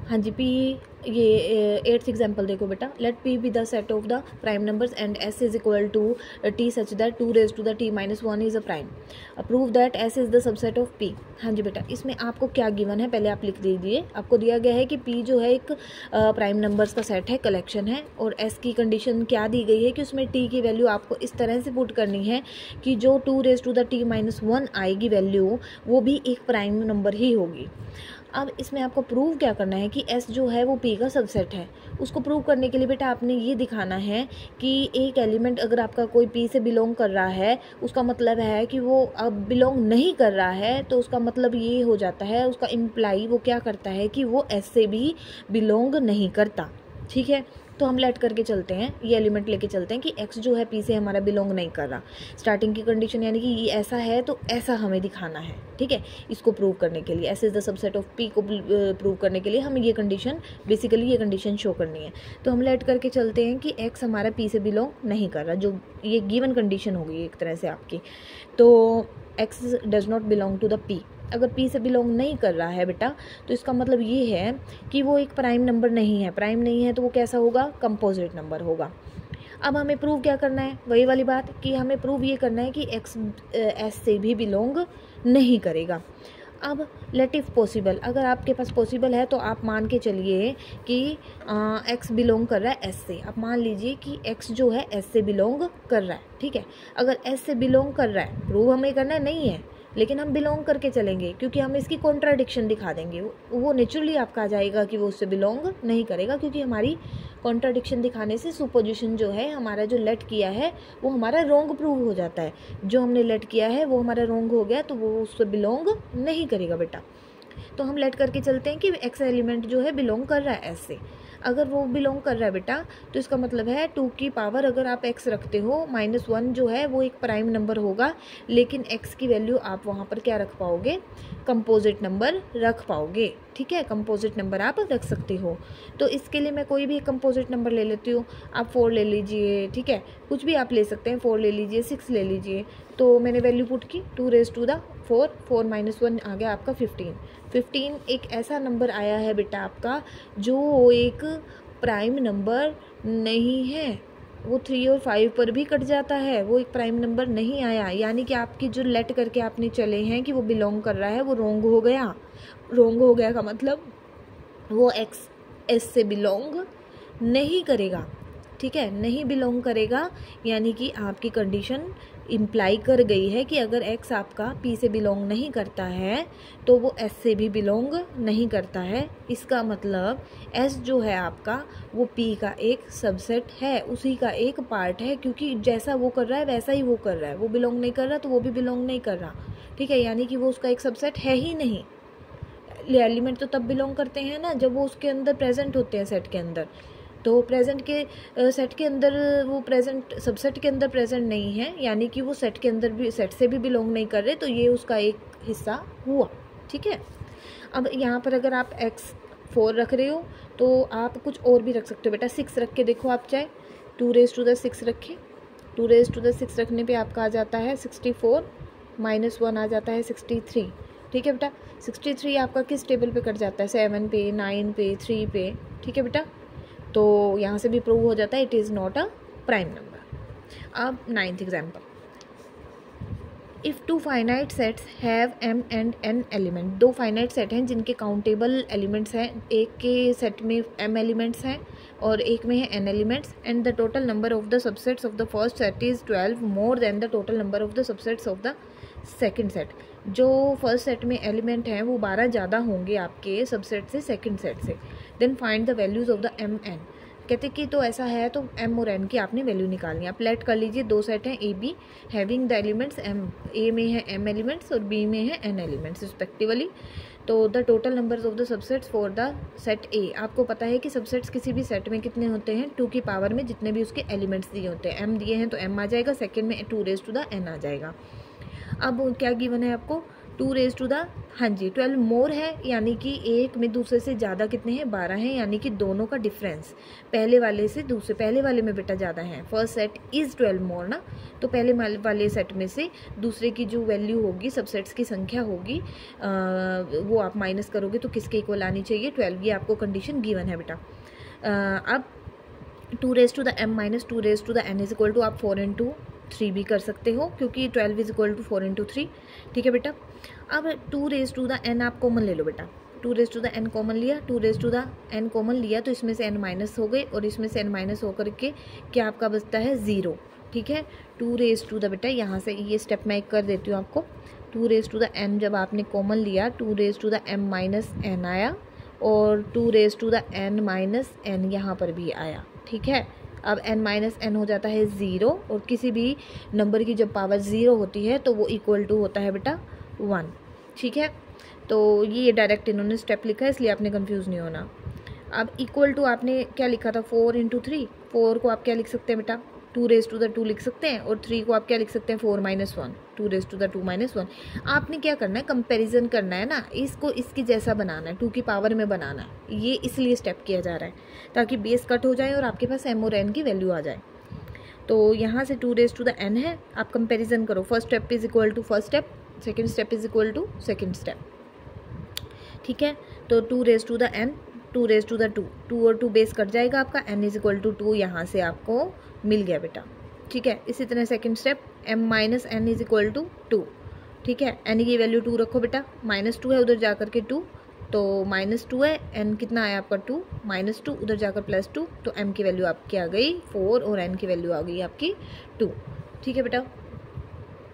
हाँ जी, पी ये 8th example देखो बेटा, let P be the set of the prime numbers and S is equal to T such that 2 raise to the T minus 1 is a prime, prove that S is the subset of P. हाँ जी बेटा, इसमें आपको क्या given है पहले आप लिख दीजिए। आपको दिया गया है कि पी जो है एक प्राइम नंबर्स का सेट है, कलेक्शन है, और एस की कंडीशन क्या दी गई है कि उसमें टी की वैल्यू आपको इस तरह से पुट करनी है कि जो 2 raise to the T minus 1 आएगी वैल्यू, वो भी एक प्राइम नंबर ही होगी। अब इसमें आपको प्रूव क्या करना है कि S जो है वो P का सबसेट है। उसको प्रूव करने के लिए बेटा आपने ये दिखाना है कि एक एलिमेंट अगर आपका कोई P से बिलोंग कर रहा है, उसका मतलब है कि वो अब बिलोंग नहीं कर रहा है, तो उसका मतलब ये हो जाता है, उसका इम्प्लाई वो क्या करता है कि वो S से भी बिलोंग नहीं करता। ठीक है, तो हम लेट करके चलते हैं, ये एलिमेंट लेके चलते हैं कि x जो है P से हमारा बिलोंग नहीं कर रहा। स्टार्टिंग की कंडीशन यानी कि ये ऐसा है तो ऐसा हमें दिखाना है। ठीक है, इसको प्रूव करने के लिए, S is the subset of P को प्रूव करने के लिए हमें ये कंडीशन, बेसिकली ये कंडीशन शो करनी है। तो हम लेट करके चलते हैं कि x हमारा P से बिलोंग नहीं कर रहा, जो ये गिवन कंडीशन होगी एक तरह से आपकी। तो x does not belong to the P। अगर P से बिलोंग नहीं कर रहा है बेटा, तो इसका मतलब ये है कि वो एक प्राइम नंबर नहीं है। प्राइम नहीं है तो वो कैसा होगा, कंपोजिट नंबर होगा। अब हमें प्रूव क्या करना है, वही वाली बात कि हमें प्रूव ये करना है कि x S से भी बिलोंग नहीं करेगा। अब लेट इफ़ पॉसिबल, अगर आपके पास पॉसिबल है तो आप मान के चलिए कि x बिलोंग कर रहा है S से। आप मान लीजिए कि x जो है S से बिलोंग कर रहा है। ठीक है, अगर S से बिलोंग कर रहा है, प्रूव हमें करना नहीं है, लेकिन हम बिलोंग करके चलेंगे क्योंकि हम इसकी कॉन्ट्राडिक्शन दिखा देंगे। वो नेचुरली आपका आ जाएगा कि वो उससे बिलोंग नहीं करेगा, क्योंकि हमारी कॉन्ट्राडिक्शन दिखाने से सुपोजिशन जो है हमारा जो लेट किया है वो हमारा रॉन्ग प्रूव हो जाता है। जो हमने लेट किया है वो हमारा रॉन्ग हो गया, तो वो उससे बिलोंग नहीं करेगा बेटा। तो हम लेट करके चलते हैं कि x एलिमेंट जो है बिलोंग कर रहा है S से। अगर वो बिलोंग कर रहा है बेटा, तो इसका मतलब है 2 की पावर अगर आप x रखते हो, -1 जो है वो एक प्राइम नंबर होगा, लेकिन x की वैल्यू आप वहाँ पर क्या रख पाओगे, कंपोजिट नंबर रख पाओगे। ठीक है, कंपोजिट नंबर आप रख सकते हो। तो इसके लिए मैं कोई भी कंपोजिट नंबर ले लेती हूँ। आप 4 ले लीजिए, ठीक है, कुछ भी आप ले सकते हैं, 4 ले लीजिए, 6 ले लीजिए। तो मैंने वैल्यू पुट की 2 रेज टू द 4, 4 - 1 आ गया आपका 15। 15 एक ऐसा नंबर आया है बेटा आपका जो एक प्राइम नंबर नहीं है। वो 3 और 5 पर भी कट जाता है, वो एक प्राइम नंबर नहीं आया। यानी कि आपकी जो लेट करके आपने चले हैं कि वो बिलोंग कर रहा है, वो रॉन्ग हो गया। रॉन्ग हो गया का मतलब वो x S से बिलोंग नहीं करेगा। ठीक है, नहीं बिलोंग करेगा, यानी कि आपकी कंडीशन इम्प्लाई कर गई है कि अगर x आपका P से बिलोंग नहीं करता है तो वो S से भी बिलोंग नहीं करता है। इसका मतलब S जो है आपका वो P का एक सबसेट है, उसी का एक पार्ट है, क्योंकि जैसा वो कर रहा है वैसा ही वो कर रहा है। वो बिलोंग नहीं कर रहा तो वो भी बिलोंग नहीं कर रहा। ठीक है, यानी कि वो उसका एक सबसेट है ही नहीं। एलिमेंट तो तब बिलोंग करते हैं ना जब वो उसके अंदर प्रेजेंट होते हैं सेट के अंदर। तो प्रेजेंट के सेट के अंदर वो प्रेजेंट सबसेट के अंदर प्रेजेंट नहीं है, यानी कि वो सेट के अंदर भी, सेट से भी बिलोंग नहीं कर रहे, तो ये उसका एक हिस्सा हुआ। ठीक है, अब यहाँ पर अगर आप x 4 रख रहे हो तो आप कुछ और भी रख सकते हो बेटा। 6 रख के देखो आप, चाहे 2 रेज टू द 6 रखें। 2 रेज टू द 6 रखने पे आपका आ जाता है 64, -1 आ जाता है 63। ठीक है बेटा, 63 आपका किस टेबल पे कट जाता है, 7 पे, 9 पे, 3 पे। ठीक है बेटा, तो यहाँ से भी प्रूव हो जाता है it is not a prime number. अब 9th example, if 2 finite sets have m and n element. 2 finite set हैं जिनके काउंटेबल एलिमेंट्स हैं, एक के सेट में m एलिमेंट्स हैं और एक में है n elements, and the total number of the subsets of the first set is 12 more than the total number of the subsets of the second set. जो फर्स्ट सेट में element हैं वो 12 ज़्यादा होंगे आपके सबसेट से, सेकेंड सेट से। Then find the values of the m n। कहते कि तो ऐसा है तो m और n की आपने वैल्यू निकालनी है। आप लेट कर लीजिए, 2 सेट हैं A be having the elements m, a में है m एलिमेंट्स और b में है n एलिमेंट्स रिस्पेक्टिवली। तो the total numbers of the subsets for the set a, आपको पता है कि सबसेट्स किसी भी सेट में कितने होते हैं, 2 की पावर में जितने भी उसके एलिमेंट्स दिए होते हैं। m दिए हैं तो m आ जाएगा, सेकेंड में 2 रेज टू द n आ जाएगा। अब क्या गिवन है आपको, 2 रेज टू द, हाँ जी 12 मोर है, यानी कि एक में दूसरे से ज़्यादा कितने हैं, 12 हैं, यानी कि दोनों का डिफरेंस पहले वाले से दूसरे, पहले वाले में बेटा ज़्यादा है, फर्स्ट सेट इज़ 12 मोर ना, तो पहले वाले सेट में से दूसरे की जो वैल्यू होगी, सबसेट्स की संख्या होगी, वो आप माइनस करोगे तो किसके इक्वल आनी चाहिए, 12, ये आपको कंडीशन गिवन है बेटा। अब 2 raise to the m minus 2 raise to the n is equal to, आप 4 इंटू 3 भी कर सकते हो, क्योंकि 12 इज इक्वल टू 4 इंटू 3, ठीक है बेटा। अब 2 रेज टू द n आप कॉमन ले लो बेटा, 2 raise to the n common लिया, 2 raise to the n common लिया तो इसमें से n माइनस हो गई, और इसमें से n माइनस होकर के क्या आपका बचता है 0, ठीक है। 2 रेज टू द, बेटा यहाँ से ये स्टेप मैं कर देती हूँ आपको, 2 रेज टू द n जब आपने कॉमन लिया, 2 raise to the m minus n आया, और 2 raise to the n minus n यहाँ पर भी आया, ठीक है। अब n माइनस n हो जाता है 0, और किसी भी नंबर की जब पावर 0 होती है तो वो इक्वल टू होता है बेटा 1, ठीक है। तो ये डायरेक्ट इन्होंने स्टेप लिखा है, इसलिए आपने कंफ्यूज नहीं होना। अब इक्वल टू आपने क्या लिखा था, 4 इंटू 3, 4 को आप क्या लिख सकते हैं बेटा, 2 रेज टू द 2 लिख सकते हैं, और 3 को आप क्या लिख सकते हैं, 4 minus 1, 2 raise to the 2 minus 1। आपने क्या करना है, कंपैरिजन करना है ना, इसको इसकी जैसा बनाना है, 2 की पावर में बनाना है, ये इसलिए स्टेप किया जा रहा है ताकि बेस कट हो जाए और आपके पास m और n की वैल्यू आ जाए। तो यहाँ से 2 रेज टू द n है, आप कंपेरिजन करो, first step is equal to first step, second step is equal to second step, ठीक है। तो 2 raise to the n, 2 raise to the 2, 2 और 2 बेस कट जाएगा आपका, n इज इक्वल टू 2 यहाँ से आपको मिल गया बेटा, ठीक है। इसी तरह second step, m minus n is equal to 2, ठीक है। n की वैल्यू 2 रखो बेटा, -2 है उधर जाकर के 2, तो -2 है, n कितना आया आपका 2, -2 उधर जाकर +2, तो m की वैल्यू आपकी आ गई 4 और n की वैल्यू आ गई आपकी 2, ठीक है बेटा।